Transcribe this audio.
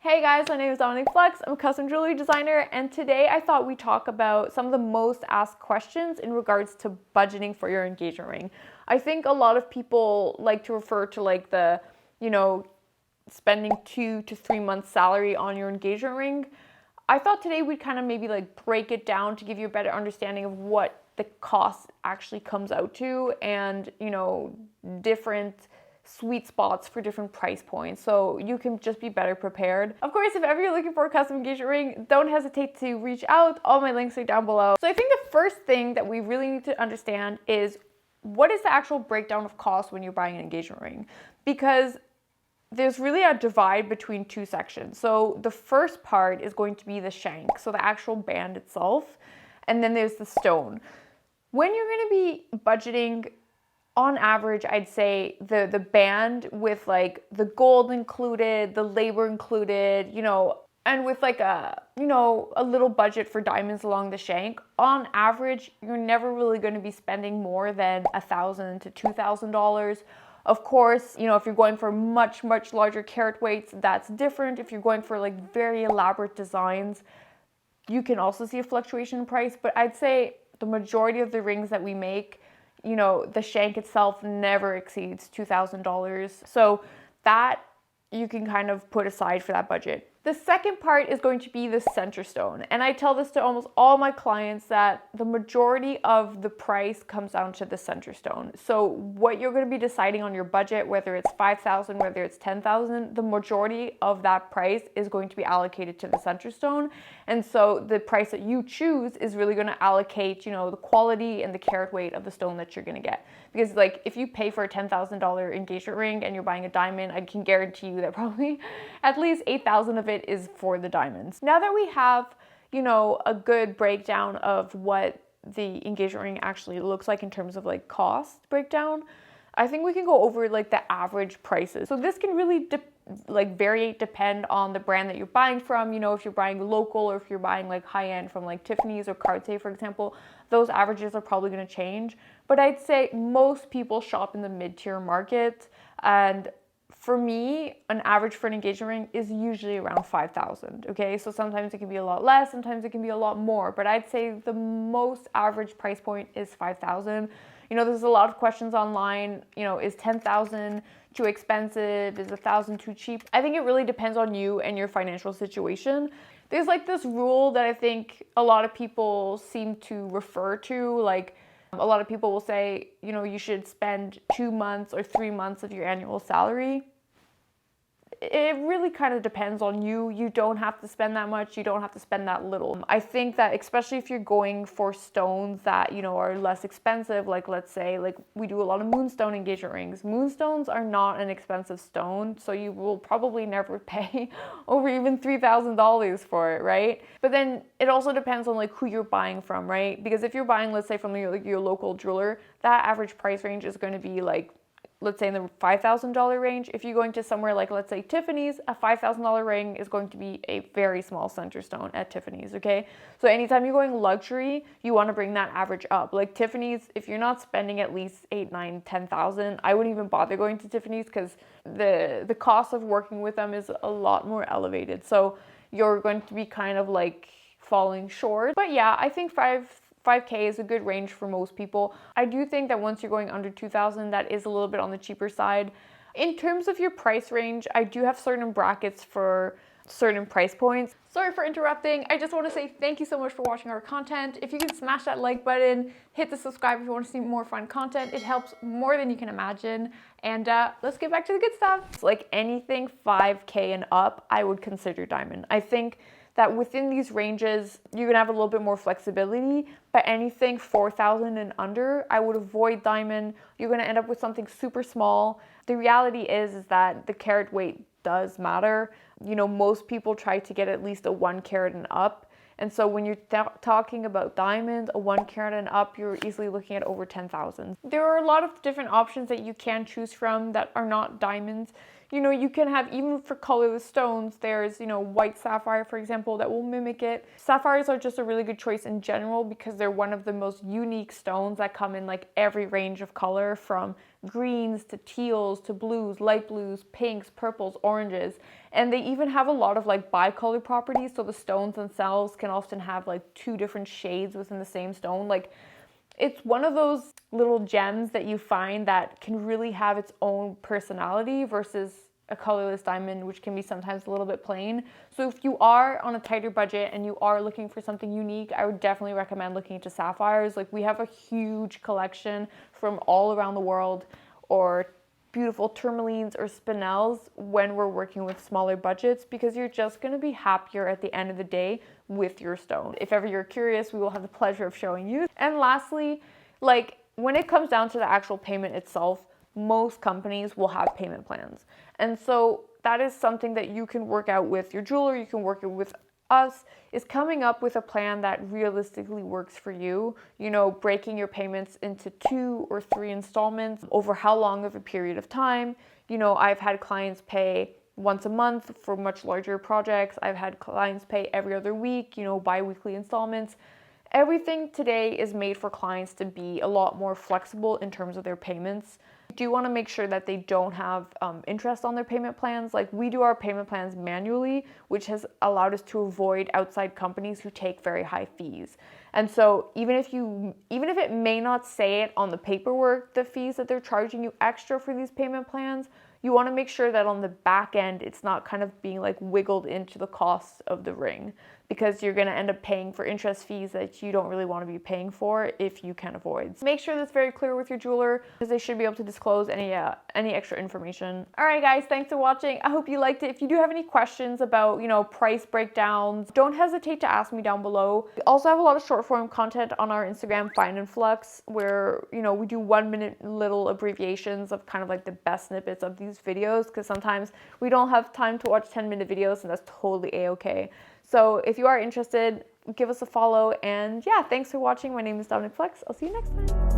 Hey guys, my name is Dominique Flex. I'm a custom jewelry designer, and today I thought we'd talk about some of the most asked questions in regards to budgeting for your engagement ring. I think a lot of people like to refer to like the, spending 2 to 3 months salary on your engagement ring. I thought today we'd kind of maybe like break it down to give you a better understanding of what the cost actually comes out to and, different sweet spots for different price points, so you can just be better prepared. Of course, if ever you're looking for a custom engagement ring, don't hesitate to reach out. All my links are down below. So I think the first thing that we really need to understand is what is the actual breakdown of cost when you're buying an engagement ring, because there's really a divide between two sections. So the first part is going to be the shank, so the actual band itself, and then there's the stone. When you're going to be budgeting, on average, I'd say the band with like the gold included, the labor included, and with like a little budget for diamonds along the shank, on average, you're never really going to be spending more than $1,000 to $2,000. Of course, if you're going for much larger carat weights, that's different. If you're going for like very elaborate designs, you can also see a fluctuation in price. But I'd say the majority of the rings that we make, the shank itself never exceeds $2,000. So that you can kind of put aside for that budget. The second part is going to be the center stone. And I tell this to almost all my clients that the majority of the price comes down to the center stone. So what you're going to be deciding on your budget, whether it's $5,000, whether it's $10,000, the majority of that price is going to be allocated to the center stone. And so the price that you choose is really going to allocate, the quality and the carat weight of the stone that you're going to get. Because like if you pay for a $10,000 engagement ring and you're buying a diamond, I can guarantee you that probably at least 8,000 of it is for the diamonds. Now that we have, a good breakdown of what the engagement ring actually looks like in terms of like cost breakdown, I think we can go over like the average prices. So this can really depend on the brand that you're buying from. If you're buying local or if you're buying like high end from like Tiffany's or Cartier, for example, those averages are probably going to change. But I'd say most people shop in the mid-tier market, and for me, an average for an engagement ring is usually around 5,000, okay? So sometimes it can be a lot less, sometimes it can be a lot more, but I'd say the most average price point is 5,000. There's a lot of questions online, is 10,000 too expensive? Is 1,000 too cheap? I think it really depends on you and your financial situation. There's like this rule that I think a lot of people seem to refer to, like a lot of people will say, you should spend 2 months or 3 months of your annual salary. It really kind of depends on you. You don't have to spend that much. You don't have to spend that little. I think that especially if you're going for stones that, are less expensive, like let's say, like we do a lot of moonstone engagement rings. Moonstones are not an expensive stone, so you will probably never pay over even $3,000 for it, right? But then it also depends on like who you're buying from, right? Because if you're buying, let's say from your local jeweler, that average price range is going to be like, let's say in the $5,000 range. If you're going to somewhere like, let's say Tiffany's, a $5,000 ring is going to be a very small center stone at Tiffany's, okay? So anytime you're going luxury, you want to bring that average up. Like Tiffany's, if you're not spending at least 8, 9, 10,000, I wouldn't even bother going to Tiffany's because the cost of working with them is a lot more elevated. So you're going to be kind of like falling short. But yeah, I think 5K is a good range for most people. I do think that once you're going under 2,000, that is a little bit on the cheaper side. In terms of your price range, I do have certain brackets for certain price points. Sorry for interrupting. I just want to say thank you so much for watching our content. If you can smash that like button, hit the subscribe if you want to see more fun content. It helps more than you can imagine. And let's get back to the good stuff. It's like anything 5K and up, I would consider diamond. I think that within these ranges, you're gonna have a little bit more flexibility, but anything 4,000 and under, I would avoid diamond. You're gonna end up with something super small. The reality is that the carat weight does matter. Most people try to get at least a 1 carat and up. And so when you're talking about diamonds, a 1 carat and up, you're easily looking at over 10,000. There are a lot of different options that you can choose from that are not diamonds. you know, you can have, even for colorless stones, there's, you know, white sapphire, for example, that will mimic it. Sapphires are just a really good choice in general because they're one of the most unique stones that come in like every range of color, from greens to teals to blues, light blues, pinks, purples, oranges. And they even have a lot of like bicolor properties, so the stones themselves can often have like two different shades within the same stone. Like, it's one of those little gems that you find that can really have its own personality versus a colorless diamond, which can be sometimes a little bit plain. So if you are on a tighter budget and you are looking for something unique, I would definitely recommend looking into sapphires. Like, we have a huge collection from all around the world, or beautiful tourmalines or spinels when we're working with smaller budgets, because you're just going to be happier at the end of the day with your stone. If ever you're curious, we will have the pleasure of showing you. And lastly, like, when it comes down to the actual payment itself, most companies will have payment plans. And so that is something that you can work out with your jeweler, you can work it with us, is coming up with a plan that realistically works for you. You know, breaking your payments into 2 or 3 installments over how long of a period of time. You know, I've had clients pay once a month for much larger projects. I've had clients pay every other week, you know, bi-weekly installments. Everything today is made for clients to be a lot more flexible in terms of their payments. You do want to make sure that they don't have interest on their payment plans. Like, we do our payment plans manually, which has allowed us to avoid outside companies who take very high fees. And so even if it may not say it on the paperwork, the fees that they're charging you extra for these payment plans, you want to make sure that on the back end, it's not kind of being like wiggled into the cost of the ring, because you're going to end up paying for interest fees that you don't really want to be paying for if you can avoid. So make sure that's very clear with your jeweler, because they should be able to disclose any extra information. All right, guys, thanks for watching. I hope you liked it. If you do have any questions about, you know, price breakdowns, don't hesitate to ask me down below. We also have a lot of short form content on our Instagram, Find and Flux, where, you know, we do 1-minute little abbreviations of kind of like the best snippets of these videos, because sometimes we don't have time to watch 10-minute videos, and that's totally a-okay. So if you are interested, give us a follow. And yeah, thanks for watching. My name is Dominic Flex. I'll see you next time.